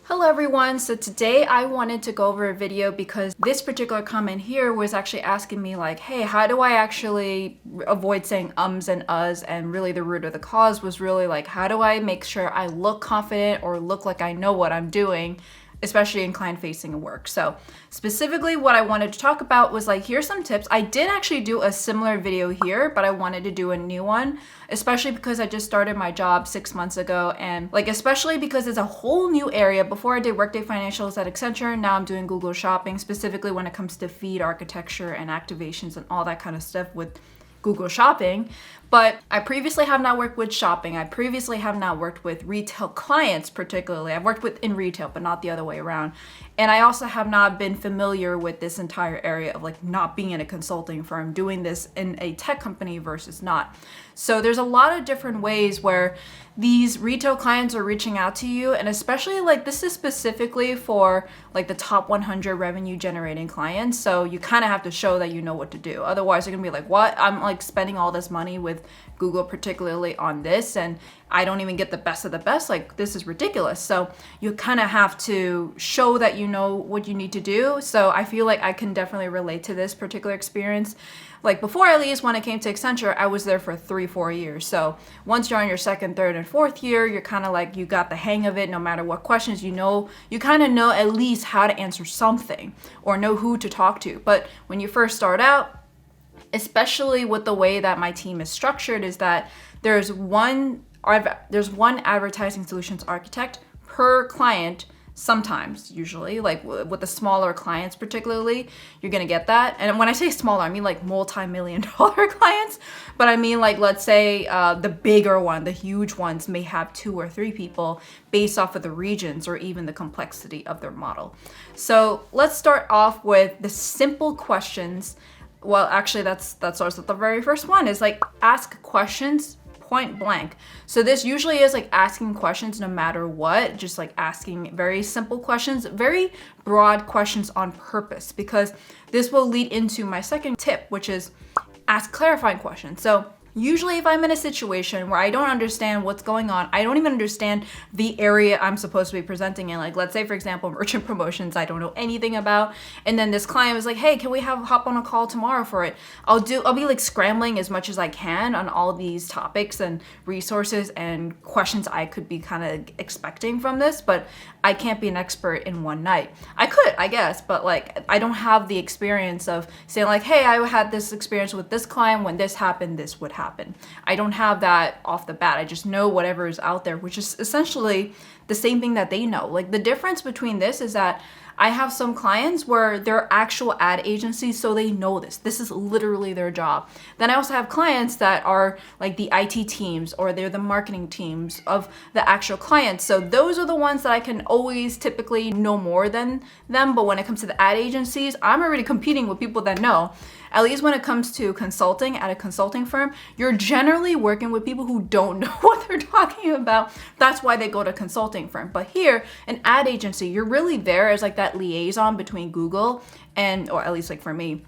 Hello everyone, so today I wanted to go over a video because this particular comment here was actually asking me like, hey, how do I actually avoid saying ums and uhs, and really the root of the cause was really like, how do I make sure I look confident or look like I know what I'm doing, especially in client-facing work. So specifically what I wanted to talk about was like, here's some tips. I did actually do a similar video here, but I wanted to do a new one, especially because I just started my job 6 months ago, and like especially because it's a whole new area. Before I did Workday Financials at Accenture, now I'm doing Google Shopping, specifically when it comes to feed architecture and activations and all that kind of stuff with Google Shopping. But I previously have not worked with shopping. I previously have not worked with retail clients particularly. I've worked with in retail, but not the other way around. And I also have not been familiar with this entire area of like not being in a consulting firm, doing this in a tech company versus not. So there's a lot of different ways where these retail clients are reaching out to you, and especially like this is specifically for like the top 100 revenue generating clients. So you kind of have to show that you know what to do. Otherwise, you're gonna be like, what? I'm like spending all this money with Google, particularly on this, and I don't even get the best of the best. Like, this is ridiculous. So you kind of have to show that you know what you need to do. So I feel like I can definitely relate to this particular experience. Like before, at least when I came to Accenture, I was there for 3-4 years. So once you're on your second, third, and fourth year, you're kind of like, you got the hang of it. No matter what questions, you kind of know at least how to answer something or know who to talk to. But when you first start out, especially with the way that my team is structured, is that there's one advertising solutions architect per client. Sometimes, usually, like with the smaller clients particularly, you're gonna get that. And when I say smaller, I mean like multi-million-dollar clients. But I mean like, let's say the bigger one, the huge ones may have 2 or 3 people based off of the regions or even the complexity of their model. So let's start off with the simple questions. Well, actually, that starts with the very first one, is like ask questions point blank. So this usually is like asking questions no matter what, just like asking very simple questions, very broad questions on purpose, because this will lead into my second tip, which is ask clarifying questions. So usually if I'm in a situation where I don't understand what's going on, I don't even understand the area I'm supposed to be presenting in. Like, let's say, for example, merchant promotions, I don't know anything about. And then this client was like, hey, can we hop on a call tomorrow for it? I'll be like scrambling as much as I can on all these topics and resources and questions I could be kind of expecting from this, but I can't be an expert in one night. I could, I guess, but like, I don't have the experience of saying like, hey, I had this experience with this client. When this happened, this would happen. I don't have that off the bat. I just know whatever is out there, which is essentially the same thing that they know. Like, the difference between this is that I have some clients where they're actual ad agencies, so they know this. This is literally their job. Then I also have clients that are like the IT teams, or they're the marketing teams of the actual clients. So those are the ones that I can always typically know more than them. But when it comes to the ad agencies, I'm already competing with people that know. At least when it comes to consulting at a consulting firm, you're generally working with people who don't know what they're talking about. That's why they go to consulting firm. But here, an ad agency, you're really there as like that liaison between Google and, or at least like for me,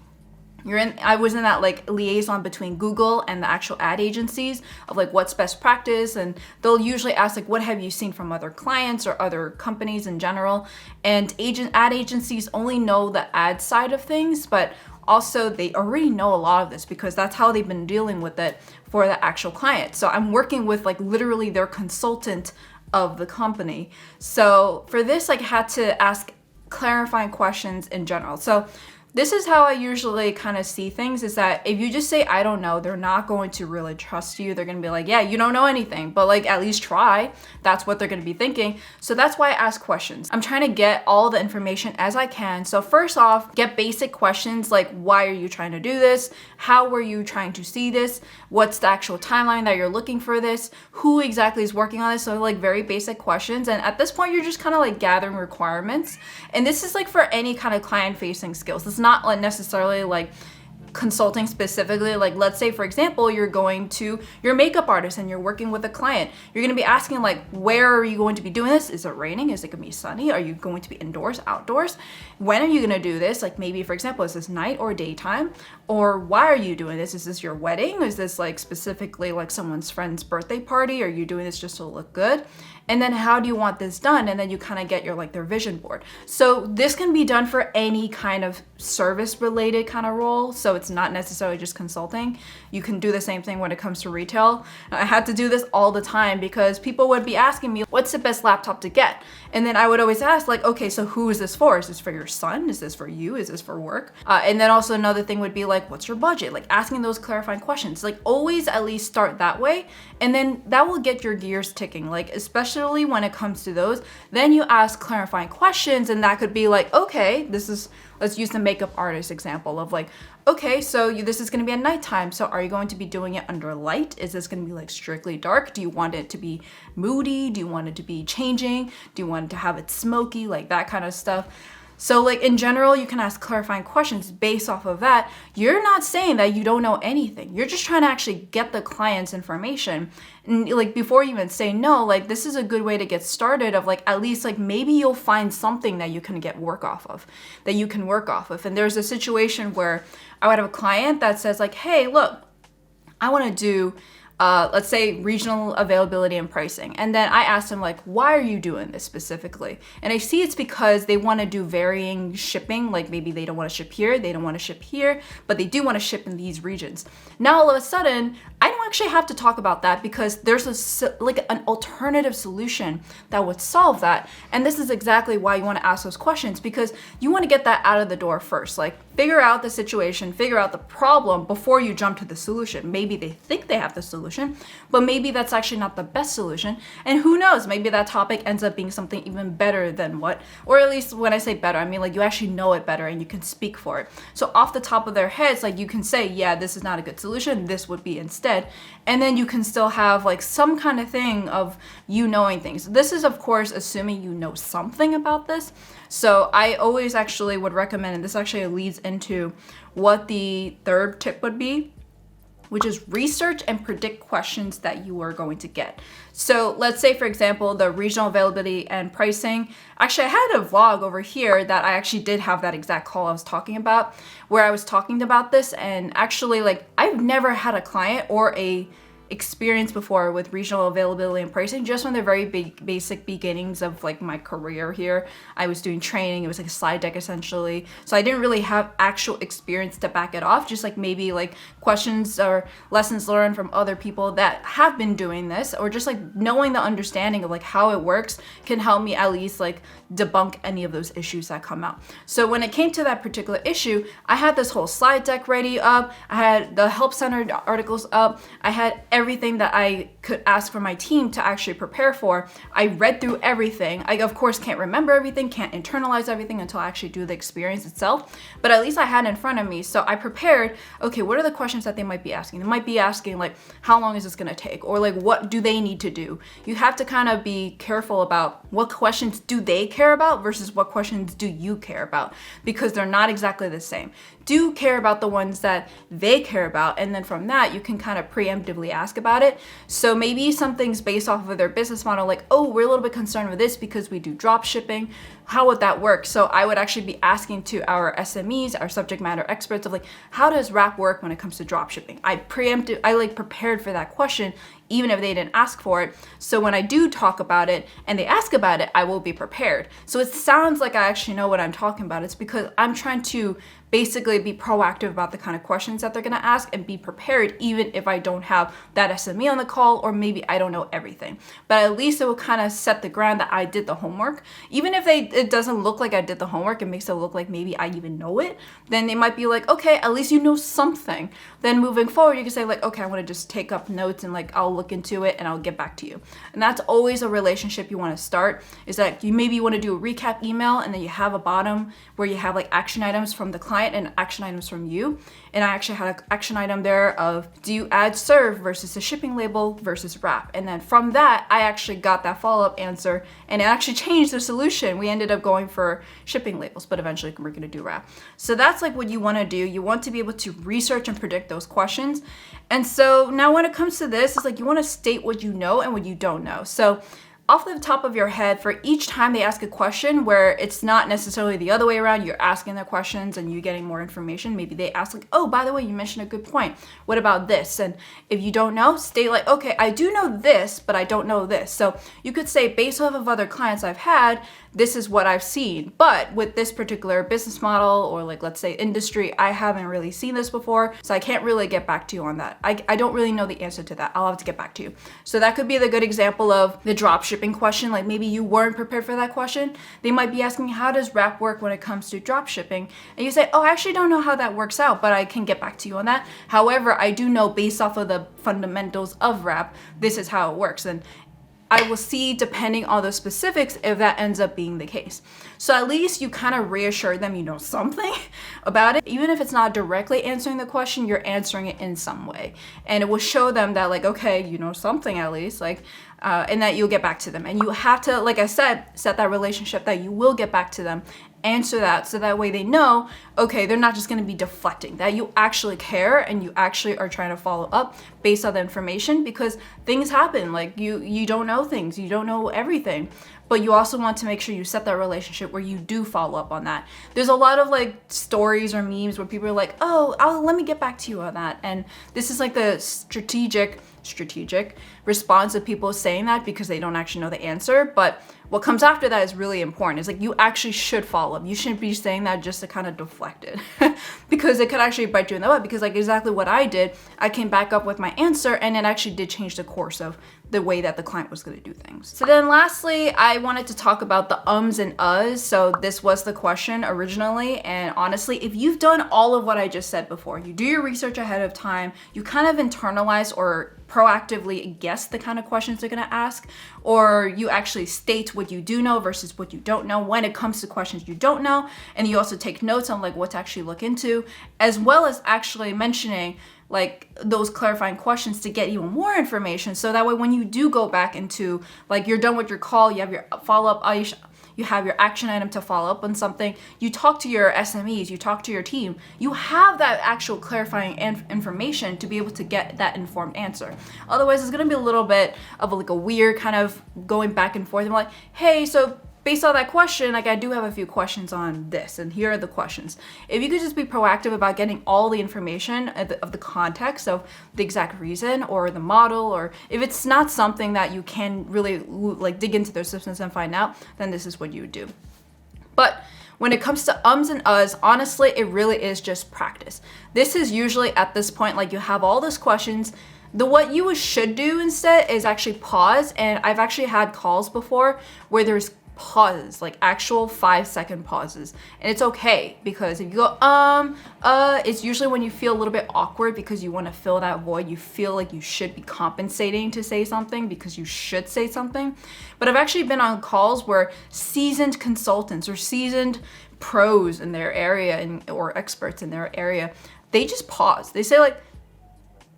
I was in that like liaison between Google and the actual ad agencies of like what's best practice, and they'll usually ask like, what have you seen from other clients or other companies in general? And ad agencies only know the ad side of things, but also they already know a lot of this because that's how they've been dealing with it for the actual client. So I'm working with like literally their consultant of the company. So for this, like, I had to ask clarifying questions in general. So this is how I usually kind of see things, is that if you just say, I don't know, they're not going to really trust you. They're going to be like, yeah, you don't know anything, but like, at least try. That's what they're going to be thinking. So that's why I ask questions. I'm trying to get all the information as I can. So first off, get basic questions like, why are you trying to do this? How were you trying to see this? What's the actual timeline that you're looking for this? Who exactly is working on this? So like very basic questions. And at this point, you're just kind of like gathering requirements. And this is like for any kind of client facing skills. It's not like necessarily like consulting specifically. Like, let's say, for example, you're a makeup artist and you're working with a client. You're going to be asking like, where are you going to be doing this? Is it raining? Is it going to be sunny? Are you going to be indoors, outdoors? When are you going to do this? Like, maybe, for example, is this night or daytime? Or why are you doing this? Is this your wedding? Is this like specifically like someone's friend's birthday party? Are you doing this just to look good? And then how do you want this done? And then you kind of get your their vision board. So this can be done for any kind of service related kind of role. So it's not necessarily just consulting. You can do the same thing when it comes to retail. I had to do this all the time because people would be asking me, what's the best laptop to get? And then I would always ask okay, so who is this for? Is this for your son? Is this for you? Is this for work? And then also another thing would be what's your budget? Asking those clarifying questions. Always at least start that way. And then that will get your gears ticking. Especially when it comes to those, then you ask clarifying questions, and that could be okay, let's use the makeup artist example of okay, so this is going to be at nighttime. So are you going to be doing it under light? Is this going to be strictly dark? Do you want it to be moody? Do you want it to be changing? Do you want it to have it smoky? That kind of stuff. So in general, you can ask clarifying questions based off of that. You're not saying that you don't know anything. You're just trying to actually get the client's information. And before you even say no, this is a good way to get started of at least maybe you'll find something that you can work off of. And there's a situation where I would have a client that says hey, look, I want to do let's say regional availability and pricing. And then I asked them why are you doing this specifically? And I see it's because they want to do varying shipping. Maybe they don't want to ship here, they don't want to ship here, but they do want to ship in these regions. Now all of a sudden, I don't actually have to talk about that because there's an alternative solution that would solve that. And this is exactly why you want to ask those questions, because you want to get that out of the door first. Figure out the situation, figure out the problem before you jump to the solution. Maybe they think they have the solution, but maybe that's actually not the best solution. And who knows, maybe that topic ends up being something even better than or at least when I say better, I mean you actually know it better and you can speak for it. So off the top of their heads, you can say, yeah, this is not a good solution, this would be instead. And then you can still have some kind of thing of you knowing things. This is of course assuming you know something about this. So I always actually would recommend, and this actually leads into what the third tip would be, which is research and predict questions that you are going to get. So let's say, for example, the regional availability and pricing. Actually, I had a vlog over here that I actually did have that exact call I was talking about, where I was talking about this. And actually, I've never had a client or a experience before with regional availability and pricing, just from the very basic beginnings of my career here. I was doing training, it was a slide deck essentially. So I didn't really have actual experience to back it off, just maybe questions or lessons learned from other people that have been doing this, or just knowing the understanding of how it works can help me at least debunk any of those issues that come out. So when it came to that particular issue, I had this whole slide deck ready up, I had the help center articles up, I had everything that I could ask for my team to actually prepare for. I read through everything. I of course can't remember everything, can't internalize everything until I actually do the experience itself, but at least I had it in front of me. So I prepared, okay, what are the questions that they might be asking? They might be asking how long is this gonna take? Or what do they need to do? You have to kind of be careful about what questions do they care about versus what questions do you care about, because they're not exactly the same. Do care about the ones that they care about, and then from that you can kind of preemptively ask about it. So maybe something's based off of their business model, oh, we're a little bit concerned with this because we do drop shipping. How would that work? So I would actually be asking to our SMEs, our subject matter experts, of how does wrap work when it comes to drop shipping? I prepared for that question even if they didn't ask for it. So when I do talk about it and they ask about it, I will be prepared. So it sounds like I actually know what I'm talking about. It's because I'm trying to basically be proactive about the kind of questions that they're going to ask and be prepared, even if I don't have that SME on the call, or maybe I don't know everything. But at least it will kind of set the ground that I did the homework. Even if it doesn't look like I did the homework, it makes it look like maybe I even know it, then they might be okay, at least you know something. Then moving forward, you can say okay, I want to just take up notes and I'll look into it and I'll get back to you. And that's always a relationship you want to start, is that you maybe want to do a recap email, and then you have a bottom where you have action items from the client and action items from you. And I actually had an action item there of, do you add serve versus a shipping label versus wrap? And then from that, I actually got that follow-up answer, and it actually changed the solution. We ended up going for shipping labels, but eventually we're going to do wrap. So that's what you want to do. You want to be able to research and predict those questions. And so now when it comes to this, it's you want to state what you know and what you don't know. So off the top of your head, for each time they ask a question where it's not necessarily the other way around, you're asking their questions and you're getting more information, maybe they ask like, oh, by the way, you mentioned a good point. What about this? And if you don't know, state like, okay, I do know this, but I don't know this. So you could say, based off of other clients I've had, this is what I've seen. But with this particular business model, or like, let's say industry, I haven't really seen this before. So I can't really get back to you on that. I don't really know the answer to that. I'll have to get back to you. So that could be the good example of the drop shipping question. Like maybe you weren't prepared for that question. They might be asking, how does wrap work when it comes to drop shipping? And you say, oh, I actually don't know how that works out, but I can get back to you on that. However, I do know based off of the fundamentals of wrap, this is how it works. And I will see, depending on the specifics, if that ends up being the case. So at least you kind of reassure them you know something about it. Even if it's not directly answering the question, you're answering it in some way. And it will show them that like, okay, you know something at least, like, and that you'll get back to them. And you have to, like I said, set that relationship that you will get back to them. Answer that so that way they know, okay, they're not just going to be deflecting, that you actually care and you actually are trying to follow up based on the information, because things happen. Like you don't know things, you don't know everything, but you also want to make sure you set that relationship where you do follow up on that. There's a lot of like stories or memes where people are like, oh, let me get back to you on that. And this is like the strategic response of people saying that because they don't actually know the answer. But what comes after that is really important. It's like you actually should follow up. You shouldn't be saying that just to kind of deflect it because it could actually bite you in the butt, because like exactly what I did, I came back up with my answer and it actually did change the course of the way that the client was going to do things. So then lastly, I wanted to talk about the ums and uhs. So this was the question originally. And honestly, if you've done all of what I just said before, you do your research ahead of time, you kind of internalize or proactively guess the kind of questions they're going to ask, or you actually state what you do know versus what you don't know when it comes to questions you don't know. And you also take notes on like what to actually look into, as well as actually mentioning like those clarifying questions to get even more information. So that way, when you do go back into like you're done with your call, you have your follow-up, you have your action item to follow up on something, you talk to your SMEs, you talk to your team, you have that actual clarifying information to be able to get that informed answer. Otherwise, it's going to be a little bit of like a weird kind of going back and forth. I'm like, hey, so based on that question, like I do have a few questions on this, and here are the questions. If you could just be proactive about getting all the information of the context of the exact reason or the model, or if it's not something that you can really like dig into their systems and find out, then this is what you would do. But when it comes to ums and uhs, honestly, it really is just practice. This is usually at this point, like you have all those questions. What you should do instead is actually pause. And I've actually had calls before where there's pauses, like actual 5-second pauses. And it's okay, because if you go, it's usually when you feel a little bit awkward because you want to fill that void. You feel like you should be compensating to say something because you should say something. But I've actually been on calls where seasoned consultants or seasoned pros in their area or experts in their area, they just pause. They say like,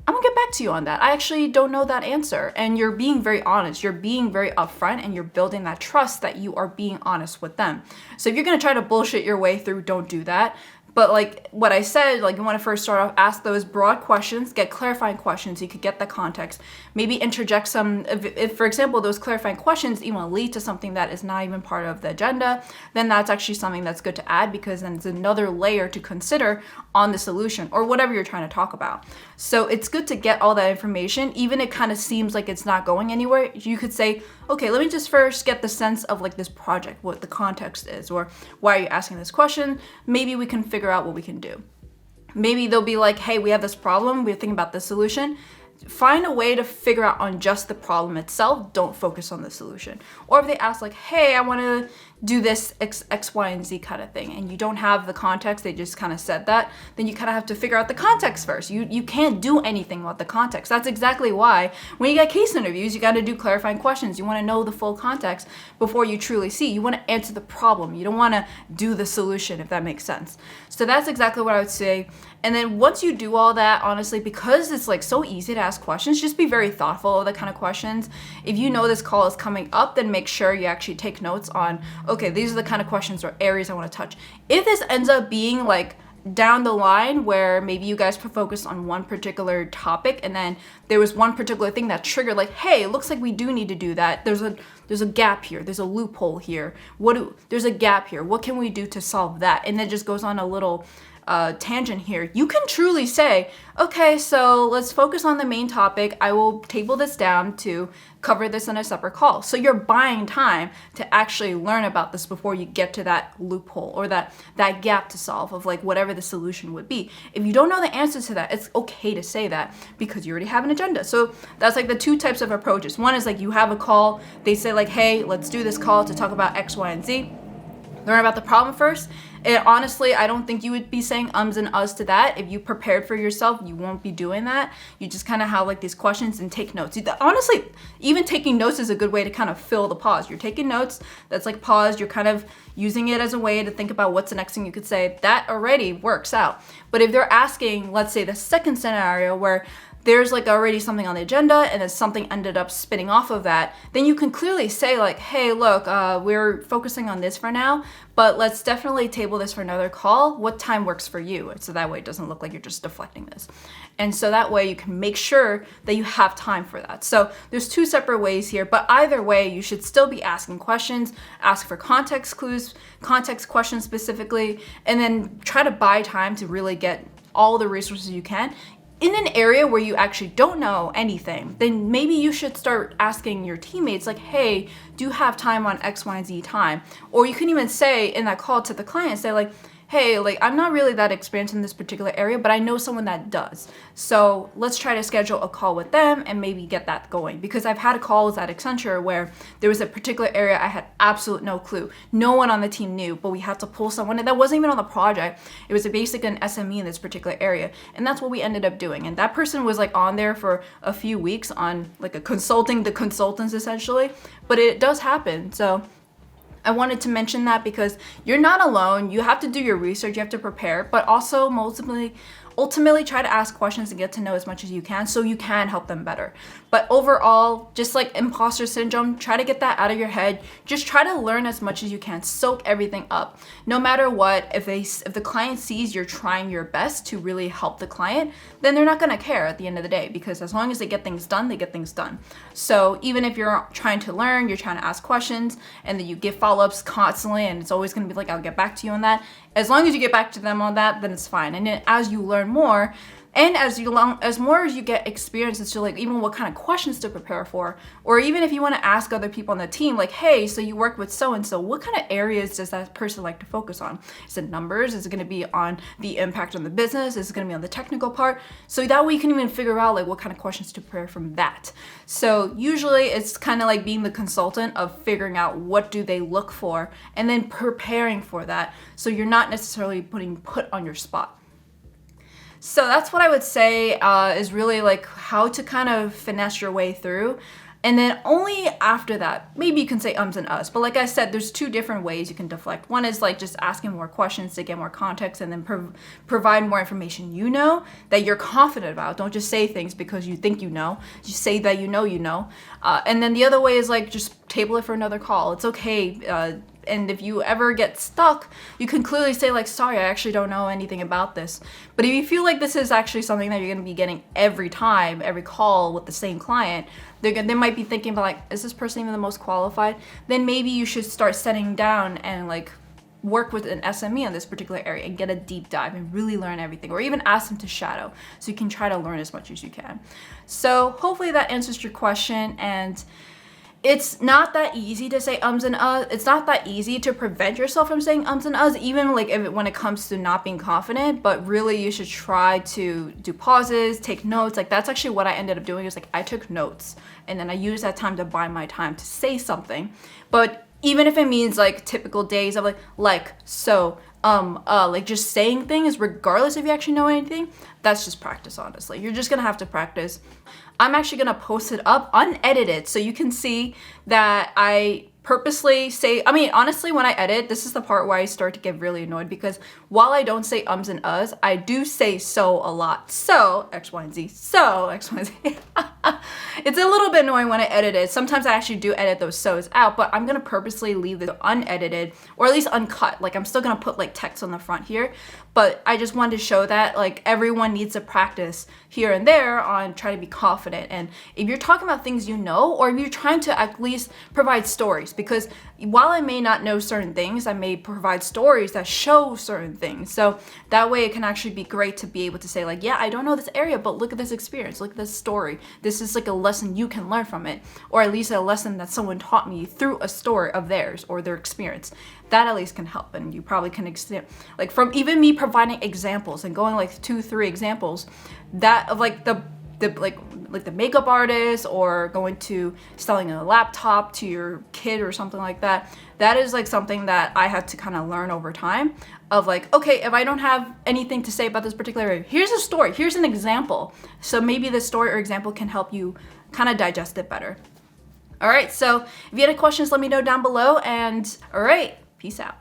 I'm gonna get back to you on that. I actually don't know that answer. And you're being very honest. You're being very upfront, and you're building that trust that you are being honest with them. So if you're gonna try to bullshit your way through, don't do that. But like what I said, like you want to first start off, ask those broad questions, get clarifying questions so you could get the context. Maybe interject some, if for example, those clarifying questions even lead to something that is not even part of the agenda, then that's actually something that's good to add, because then it's another layer to consider on the solution or whatever you're trying to talk about. So it's good to get all that information, even if it kind of seems like it's not going anywhere. You could say, okay, let me just first get the sense of like this project, what the context is, or why are you asking this question? Maybe we can figure out what we can do. Maybe they'll be like, hey, we have this problem, we're thinking about this solution. Find a way to figure out on just the problem itself. Don't focus on the solution. Or if they ask like, hey, I want to do this X, Y, and Z kind of thing, and you don't have the context, they just kind of said that, then you kind of have to figure out the context first. You can't do anything without the context. That's exactly why when you get case interviews, you got to do clarifying questions. You want to know the full context before you truly see. You want to answer the problem. You don't want to do the solution, if that makes sense. So that's exactly what I would say. And then once you do all that, honestly, because it's like so easy to ask questions, just be very thoughtful of the kind of questions. If you know this call is coming up, then make sure you actually take notes on, okay, these are the kind of questions or areas I want to touch. If this ends up being like down the line where maybe you guys focus on one particular topic and then there was one particular thing that triggered like, hey, it looks like we do need to do that. There's a gap here. There's a loophole here. There's a gap here. What can we do to solve that? And it just goes on a little tangent here. You can truly say, okay, so let's focus on the main topic. I will table this down to cover this in a separate call. So you're buying time to actually learn about this before you get to that loophole or that gap to solve of like whatever the solution would be. If you don't know the answer to that, it's okay to say that because you already have an agenda. So that's like the two types of approaches. One is like you have a call, they say like, hey, let's do this call to talk about X, Y, and Z. Learn about the problem first. And honestly, I don't think you would be saying ums and uhs to that. If you prepared for yourself, you won't be doing that. You just kind of have like these questions and take notes. Honestly, even taking notes is a good way to kind of fill the pause. You're taking notes, that's like pause. You're kind of using it as a way to think about what's the next thing you could say. That already works out. But if they're asking, let's say the second scenario where there's like already something on the agenda and then something ended up spinning off of that, then you can clearly say like, hey, look, we're focusing on this for now, but let's definitely table this for another call. What time works for you? So that way it doesn't look like you're just deflecting this. And so that way you can make sure that you have time for that. So there's two separate ways here, but either way, you should still be asking questions, ask for context clues, context questions specifically, and then try to buy time to really get all the resources you can. In an area where you actually don't know anything, then maybe you should start asking your teammates like, hey, do you have time on X, Y, and Z time? Or you can even say in that call to the client, say like, hey, like I'm not really that experienced in this particular area, but I know someone that does. So let's try to schedule a call with them and maybe get that going. Because I've had calls at Accenture where there was a particular area I had absolute no clue. No one on the team knew, but we had to pull someone that wasn't even on the project. It was basically an SME in this particular area. And that's what we ended up doing. And that person was like on there for a few weeks on like a consulting the consultants essentially, but it does happen. So I wanted to mention that because you're not alone. You have to do your research, you have to prepare, but also ultimately try to ask questions and get to know as much as you can so you can help them better. But overall, just like imposter syndrome, try to get that out of your head. Just try to learn as much as you can. Soak everything up. No matter what, if the client sees you're trying your best to really help the client, then they're not going to care at the end of the day, because as long as they get things done, they get things done. So even if you're trying to learn, you're trying to ask questions, and then you give follow-ups constantly, and it's always going to be like, I'll get back to you on that. As long as you get back to them on that, then it's fine. And then as you learn more, and as more as you get experience as to like even what kind of questions to prepare for, or even if you want to ask other people on the team, like, hey, so you work with so-and-so, what kind of areas does that person like to focus on? Is it numbers? Is it going to be on the impact on the business? Is it going to be on the technical part? So that way you can even figure out like what kind of questions to prepare from that. So usually it's kind of like being the consultant of figuring out what do they look for and then preparing for that. So you're not necessarily put on your spot. So that's what I would say is really like how to kind of finesse your way through. And then only after that, maybe you can say ums and uhs. But like I said, there's two different ways you can deflect. One is like just asking more questions to get more context and then provide more information you know that you're confident about. Don't just say things because you think you know. Just say that you know. And then the other way is like just table it for another call. It's okay. And if you ever get stuck, you can clearly say like, sorry, I actually don't know anything about this. But if you feel like this is actually something that you're going to be getting every time, every call with the same client, they might be thinking about like, is this person even the most qualified? Then maybe you should start setting down and like work with an SME on this particular area and get a deep dive and really learn everything, or even ask them to shadow so you can try to learn as much as you can. So hopefully that answers your question. And it's not that easy to say ums and uhs. It's not that easy to prevent yourself from saying ums and uhs, even like when it comes to not being confident. But really, you should try to do pauses, take notes. Like that's actually what I ended up doing. Is like I took notes and then I used that time to buy my time to say something. But even if it means like typical days of like so. Like just saying things regardless if you actually know anything, that's just practice, honestly. You're just gonna have to practice. I'm actually gonna post it up unedited so you can see that I purposely say, I mean, honestly, when I edit, this is the part where I start to get really annoyed, because while I don't say ums and uhs, I do say so a lot. So, X, Y, and Z. So, X, Y, and Z. It's a little bit annoying when I edit it. Sometimes I actually do edit those so's out, but I'm gonna purposely leave it unedited, or at least uncut. Like, I'm still gonna put like text on the front here, but I just wanted to show that like everyone needs to practice here and there on trying to be confident. And if you're talking about things you know, or if you're trying to at least provide stories, because while I may not know certain things, I may provide stories that show certain things. So that way it can actually be great to be able to say like, yeah, I don't know this area, but look at this experience, look at this story. This is like a lesson you can learn from it, or at least a lesson that someone taught me through a story of theirs or their experience. That at least can help. And you probably can extend, like from even me providing examples and going like 2-3 examples that of like the makeup artist, or going to selling a laptop to your kid or something like that. That is like something that I had to kind of learn over time of like, okay, if I don't have anything to say about this particular area, here's a story, here's an example. So maybe the story or example can help you kind of digest it better. All right, so if you had any questions, let me know down below, and all right, peace out.